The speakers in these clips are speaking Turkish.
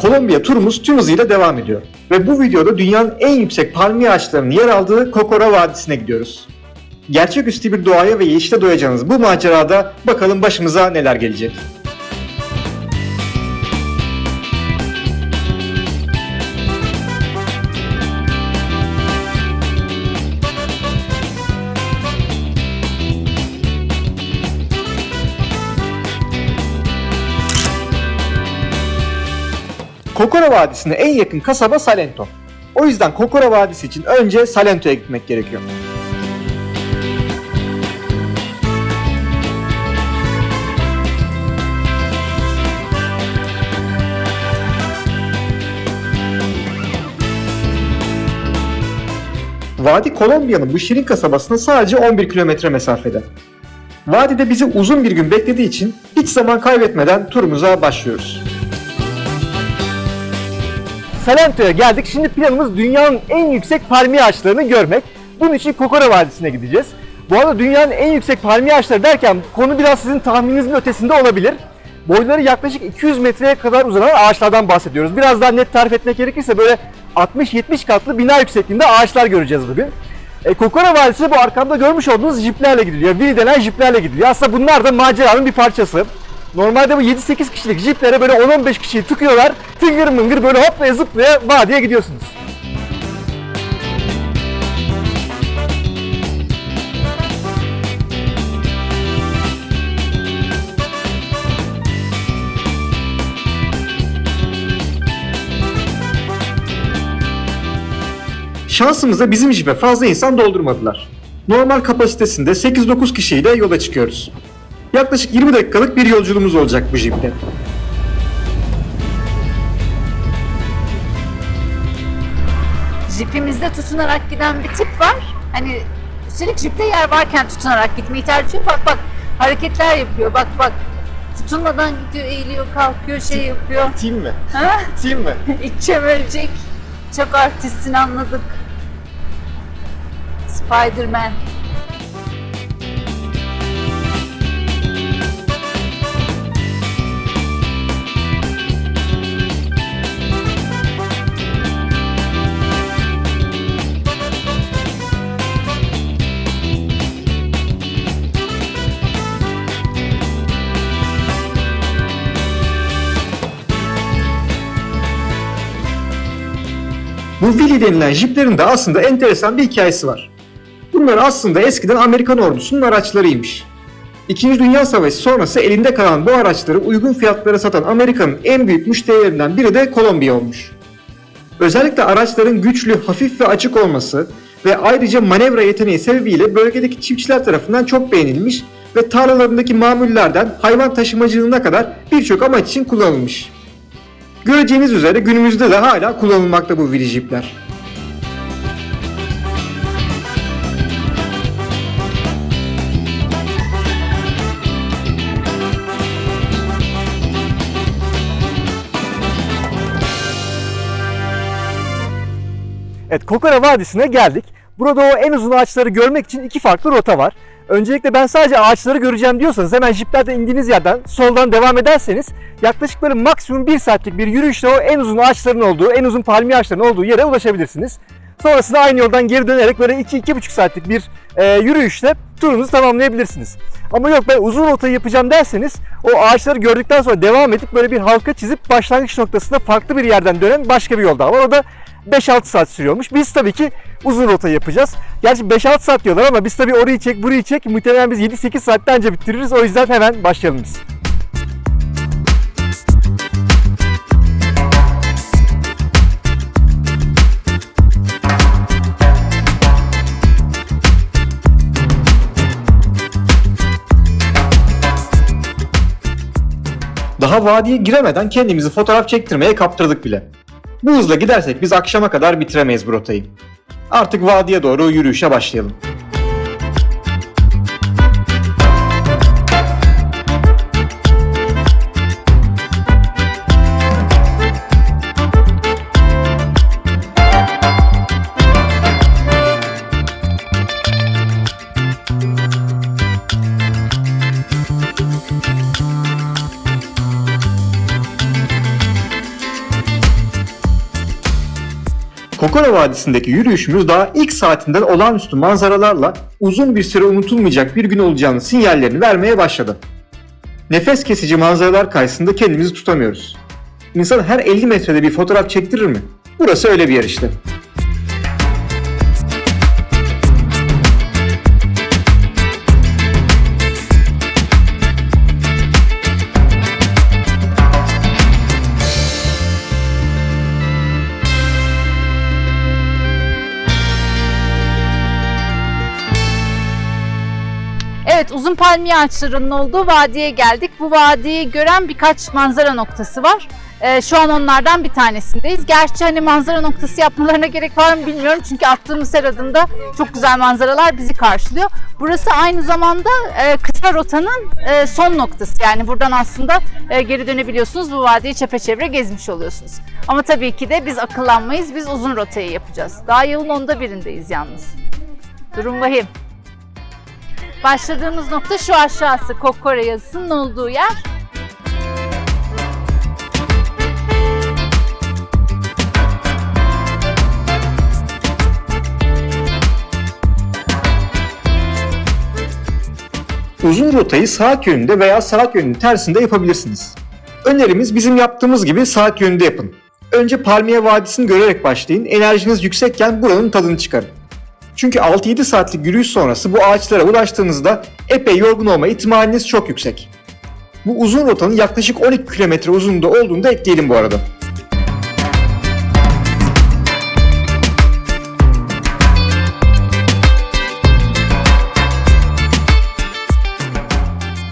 Kolombiya turumuz tüm hızıyla devam ediyor. Ve bu videoda dünyanın en yüksek palmiye ağaçlarının yer aldığı Cocora Vadisi'ne gidiyoruz. Gerçeküstü bir doğaya ve yeşile doyacağınız bu macerada bakalım başımıza neler gelecek. Cocora Vadisi'ne en yakın kasaba Salento. O yüzden Cocora Vadisi için önce Salento'ya gitmek gerekiyor. Vadi Kolombiya'nın bu şirin kasabasına sadece 11 kilometre mesafede. Vadide bizi uzun bir gün beklediği için hiç zaman kaybetmeden turumuza başlıyoruz. Salento'ya geldik. Şimdi planımız dünyanın en yüksek palmiye ağaçlarını görmek. Bunun için Cocora Vadisi'ne gideceğiz. Bu arada dünyanın en yüksek palmiye ağaçları derken konu biraz sizin tahmininizin ötesinde olabilir. Boyları yaklaşık 200 metreye kadar uzanan ağaçlardan bahsediyoruz. Biraz daha net tarif etmek gerekirse böyle 60-70 katlı bina yüksekliğinde ağaçlar göreceğiz bugün. Cocora Vadisi bu arkamda görmüş olduğunuz jiplerle gidiliyor. Vili denen jiplerle gidiliyor. Aslında bunlar da maceranın bir parçası. Normalde bu 7-8 kişilik jiplere böyle 10-15 kişiyi tıkıyorlar. Tıngır mıngır böyle hoplaya zıplaya vadiye gidiyorsunuz. Şansımıza bizim jipe fazla insan doldurmadılar. Normal kapasitesinde 8-9 kişiyle yola çıkıyoruz. Yaklaşık 20 dakikalık bir yolculuğumuz olacak bu jiple. Jipimizde tutunarak giden bir tip var. Hani üstelik jipte yer varken tutunarak gitmeyi tercih ediyor. Bak bak hareketler yapıyor. Bak bak. Tutunmadan gidiyor, eğiliyor, kalkıyor, şey yapıyor. Team mi? Ha? Team mi? İç çevirecek. Çok artistsin, anladık. Spider-Man. Bu Willy denilen jiplerin de aslında enteresan bir hikayesi var. Bunlar aslında eskiden Amerikan ordusunun araçlarıymış. İkinci Dünya Savaşı sonrası elinde kalan bu araçları uygun fiyatlara satan Amerika'nın en büyük müşterilerinden biri de Kolombiya olmuş. Özellikle araçların güçlü, hafif ve açık olması ve ayrıca manevra yeteneği sebebiyle bölgedeki çiftçiler tarafından çok beğenilmiş ve tarlalarındaki mamullerden hayvan taşımacılığına kadar birçok amaç için kullanılmış. Göreceğiniz üzere günümüzde de hala kullanılmakta bu Willy jipler. Evet, Cocora Vadisi'ne geldik. Burada o en uzun ağaçları görmek için iki farklı rota var. Öncelikle ben sadece ağaçları göreceğim diyorsanız hemen jiplerden indiğiniz yerden soldan devam ederseniz yaklaşık böyle maksimum 1 saatlik bir yürüyüşle o en uzun ağaçların olduğu, en uzun palmiye ağaçlarının olduğu yere ulaşabilirsiniz. Sonrasında aynı yoldan geri dönerek böyle 2-2,5 saatlik bir yürüyüşle turunuzu tamamlayabilirsiniz. Ama yok ben uzun rotayı yapacağım derseniz o ağaçları gördükten sonra devam edip böyle bir halka çizip başlangıç noktasında farklı bir yerden dönen başka bir yol daha var. O da 5-6 saat sürüyormuş. Biz tabii ki uzun rotayı yapacağız. Gerçi 5-6 saat diyorlar ama biz tabii orayı çek, burayı çek. Muhtemelen biz 7-8 saatte anca bitiririz. O yüzden hemen başlayalım biz. Daha vadiye giremeden kendimizi fotoğraf çektirmeye kaptırdık bile. Bu hızla gidersek biz akşama kadar bitiremeyiz bu rotayı. Artık vadiye doğru yürüyüşe başlayalım. Kokora Vadisi'ndeki yürüyüşümüz daha ilk saatinden olağanüstü manzaralarla uzun bir süre unutulmayacak bir gün olacağının sinyallerini vermeye başladı. Nefes kesici manzaralar karşısında kendimizi tutamıyoruz. İnsan her 50 metrede bir fotoğraf çektirir mi? Burası öyle bir yer işte. Evet, uzun palmiye ağaçlarının olduğu vadiye geldik. Bu vadiyi gören birkaç manzara noktası var. Şu an onlardan bir tanesindeyiz. Gerçi hani manzara noktası yapmalarına gerek var mı bilmiyorum. Çünkü attığımız her adımda çok güzel manzaralar bizi karşılıyor. Burası aynı zamanda kısa rotanın son noktası. Yani buradan aslında geri dönebiliyorsunuz. Bu vadiyi çepeçevre gezmiş oluyorsunuz. Ama tabii ki de biz akıllanmayız. Biz uzun rotayı yapacağız. Daha yılın 11'indeyiz yalnız. Durum vahim. Başladığımız nokta şu aşağısı, Kokora yazısının olduğu yer. Uzun rotayı saat yönünde veya saat yönünün tersinde yapabilirsiniz. Önerimiz bizim yaptığımız gibi saat yönünde yapın. Önce Palmiye Vadisi'ni görerek başlayın, enerjiniz yüksekken buranın tadını çıkarın. Çünkü 6-7 saatlik yürüyüş sonrası bu ağaçlara ulaştığınızda epey yorgun olma ihtimaliniz çok yüksek. Bu uzun rotanın yaklaşık 12 kilometre uzunluğunda olduğunu da ekleyelim bu arada.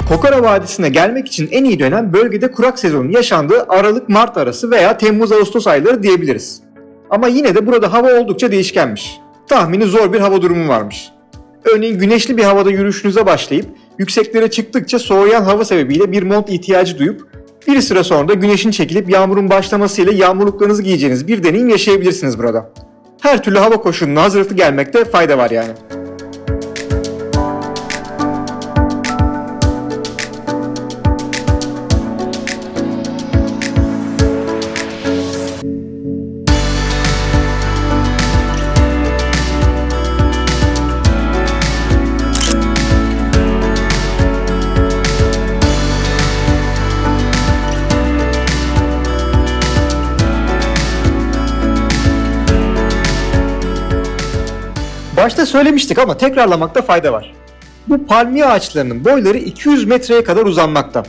Kokora Vadisi'ne gelmek için en iyi dönem bölgede kurak sezonun yaşandığı Aralık-Mart arası veya Temmuz-Ağustos ayları diyebiliriz. Ama yine de burada hava oldukça değişkenmiş. Tahmini zor bir hava durumu varmış. Örneğin güneşli bir havada yürüyüşünüze başlayıp yükseklere çıktıkça soğuyan hava sebebiyle bir mont ihtiyacı duyup bir süre sonra da güneşin çekilip yağmurun başlamasıyla yağmurluklarınızı giyeceğiniz bir deneyim yaşayabilirsiniz burada. Her türlü hava koşuluna hazırlıklı gelmekte fayda var yani. Başta söylemiştik ama tekrarlamakta fayda var. Bu palmiye ağaçlarının boyları 200 metreye kadar uzanmakta.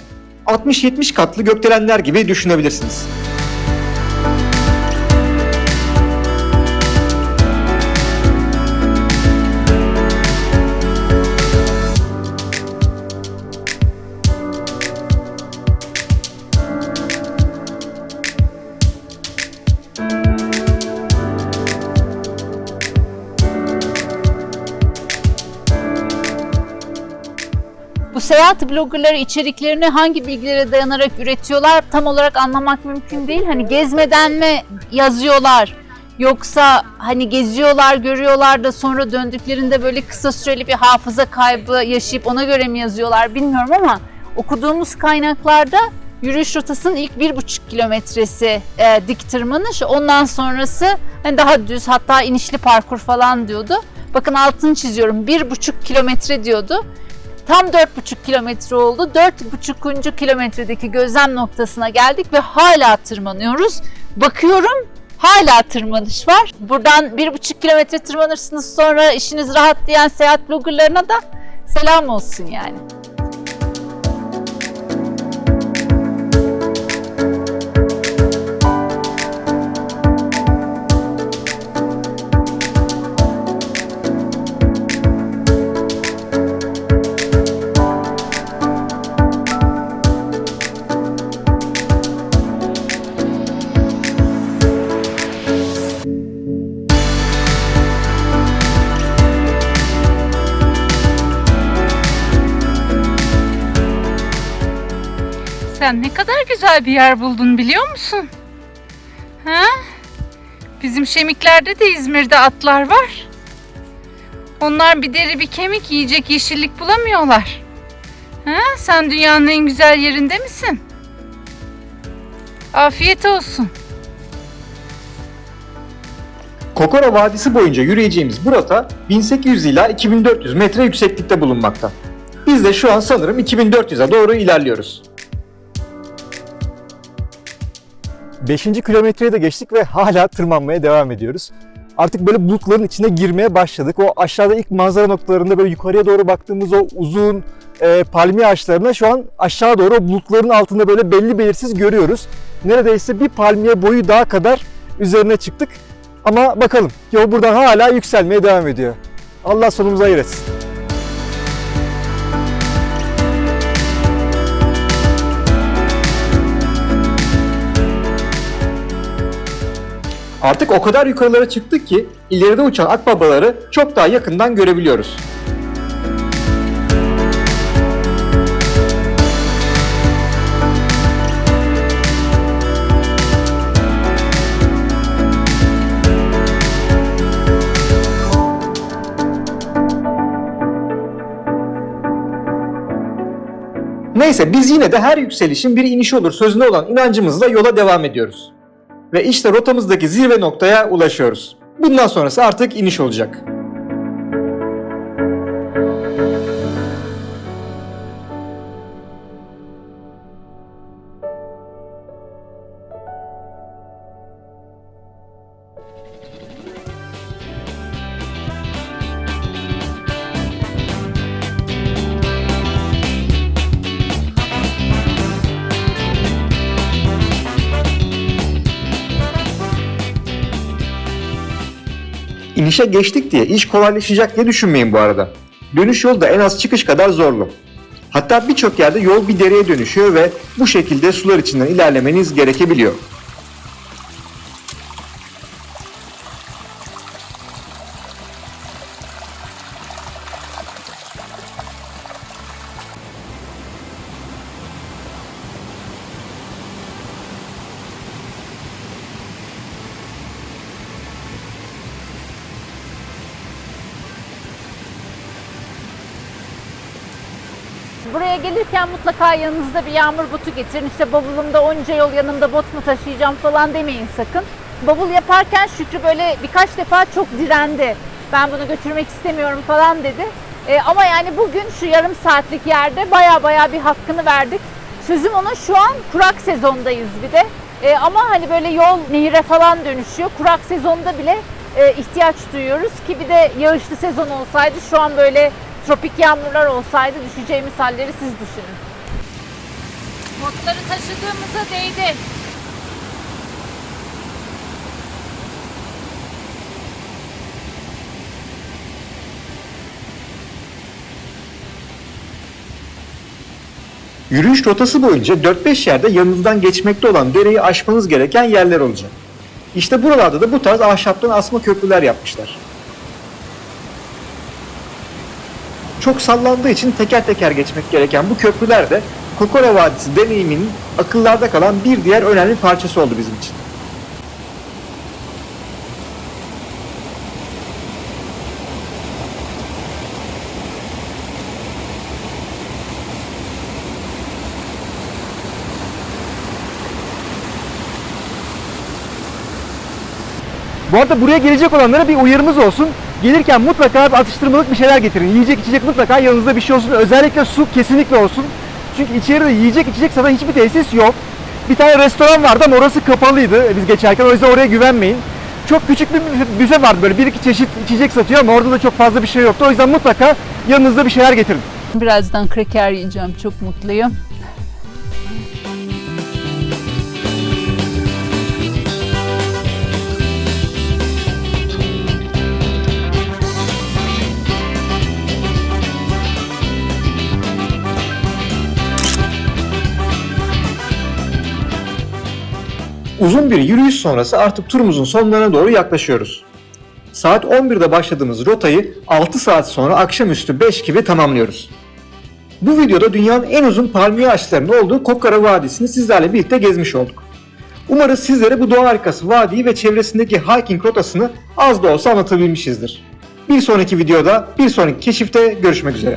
60-70 katlı gökdelenler gibi düşünebilirsiniz. Bu seyahat bloggerları içeriklerini hangi bilgilere dayanarak üretiyorlar tam olarak anlamak mümkün değil. Hani gezmeden mi yazıyorlar yoksa hani geziyorlar, görüyorlar da sonra döndüklerinde böyle kısa süreli bir hafıza kaybı yaşayıp ona göre mi yazıyorlar bilmiyorum ama okuduğumuz kaynaklarda yürüyüş rotasının ilk 1,5 kilometresi dik tırmanış, ondan sonrası hani daha düz hatta inişli parkur falan diyordu. Bakın altını çiziyorum, 1,5 kilometre diyordu. Tam 4,5 kilometre oldu. 4,5. kilometredeki gözlem noktasına geldik ve hala tırmanıyoruz. Bakıyorum hala tırmanış var. Buradan 1,5 kilometre tırmanırsınız sonra işiniz rahat diyen seyahat bloggerlarına da selam olsun yani. Sen ne kadar güzel bir yer buldun biliyor musun? Ha? Bizim Şemikler'de de İzmir'de atlar var. Onlar bir deri bir kemik yiyecek yeşillik bulamıyorlar. Ha? Sen dünyanın en güzel yerinde misin? Afiyet olsun. Kokora Vadisi boyunca yürüyeceğimiz bu rota 1800 ila 2400 metre yükseklikte bulunmakta. Biz de şu an sanırım 2400'e doğru ilerliyoruz. 5. kilometreyi de geçtik ve hala tırmanmaya devam ediyoruz. Artık böyle bulutların içine girmeye başladık. O aşağıda ilk manzara noktalarında böyle yukarıya doğru baktığımız o uzun palmiye ağaçlarına şu an aşağı doğru o bulutların altında böyle belli belirsiz görüyoruz. Neredeyse bir palmiye boyu daha kadar üzerine çıktık. Ama bakalım yol buradan hala yükselmeye devam ediyor. Allah sonumuzu hayır etsin. Artık o kadar yukarılara çıktık ki ileride uçan akbabaları çok daha yakından görebiliyoruz. Neyse biz yine de her yükselişin bir inişi olur sözüne olan inancımızla yola devam ediyoruz. Ve işte rotamızdaki zirve noktaya ulaşıyoruz. Bundan sonrası artık iniş olacak. İnişe geçtik diye iş kolaylaşacak diye düşünmeyin bu arada. Dönüş yolu da en az çıkış kadar zorlu. Hatta birçok yerde yol bir dereye dönüşüyor ve bu şekilde sular içinden ilerlemeniz gerekebiliyor. Buraya gelirken mutlaka yanınızda bir yağmur botu getirin. İşte bavulumda onca yol yanımda bot mu taşıyacağım falan demeyin sakın. Bavul yaparken Şükrü böyle birkaç defa çok direndi. Ben bunu götürmek istemiyorum falan dedi. Ama yani bugün şu yarım saatlik yerde baya bir hakkını verdik. Sözüm ona şu an kurak sezondayız bir de. Ama hani böyle yol nehire falan dönüşüyor. Kurak sezonda bile ihtiyaç duyuyoruz ki bir de yağışlı sezon olsaydı şu an böyle tropik yağmurlar olsaydı düşeceğimiz halleri siz düşünün. Botları taşıdığımıza değdi. Yürüyüş rotası boyunca 4-5 yerde yanınızdan geçmekte olan dereyi aşmanız gereken yerler olacak. İşte buralarda da bu tarz ahşaptan asma köprüler yapmışlar. Çok sallandığı için teker teker geçmek gereken bu köprüler de Kokora Vadisi deneyiminin akıllarda kalan bir diğer önemli parçası oldu bizim için. Bu arada buraya gelecek olanlara bir uyarımız olsun. Gelirken mutlaka atıştırmalık bir şeyler getirin. Yiyecek içecek mutlaka yanınızda bir şey olsun. Özellikle su kesinlikle olsun. Çünkü içeride yiyecek içecek zaten hiçbir tesis yok. Bir tane restoran vardı ama orası kapalıydı biz geçerken. O yüzden oraya güvenmeyin. Çok küçük bir büfe vardı böyle bir iki çeşit içecek satıyor ama orada da çok fazla bir şey yoktu. O yüzden mutlaka yanınızda bir şeyler getirin. Birazdan kraker yiyeceğim. Çok mutluyum. Uzun bir yürüyüş sonrası artık turumuzun sonlarına doğru yaklaşıyoruz. Saat 11'de başladığımız rotayı 6 saat sonra akşamüstü 5 gibi tamamlıyoruz. Bu videoda dünyanın en uzun palmiye ağaçlarının olduğu Kokora Vadisi'ni sizlerle birlikte gezmiş olduk. Umarız sizlere bu doğa harikası vadiyi ve çevresindeki hiking rotasını az da olsa anlatabilmişizdir. Bir sonraki videoda, bir sonraki keşifte görüşmek üzere.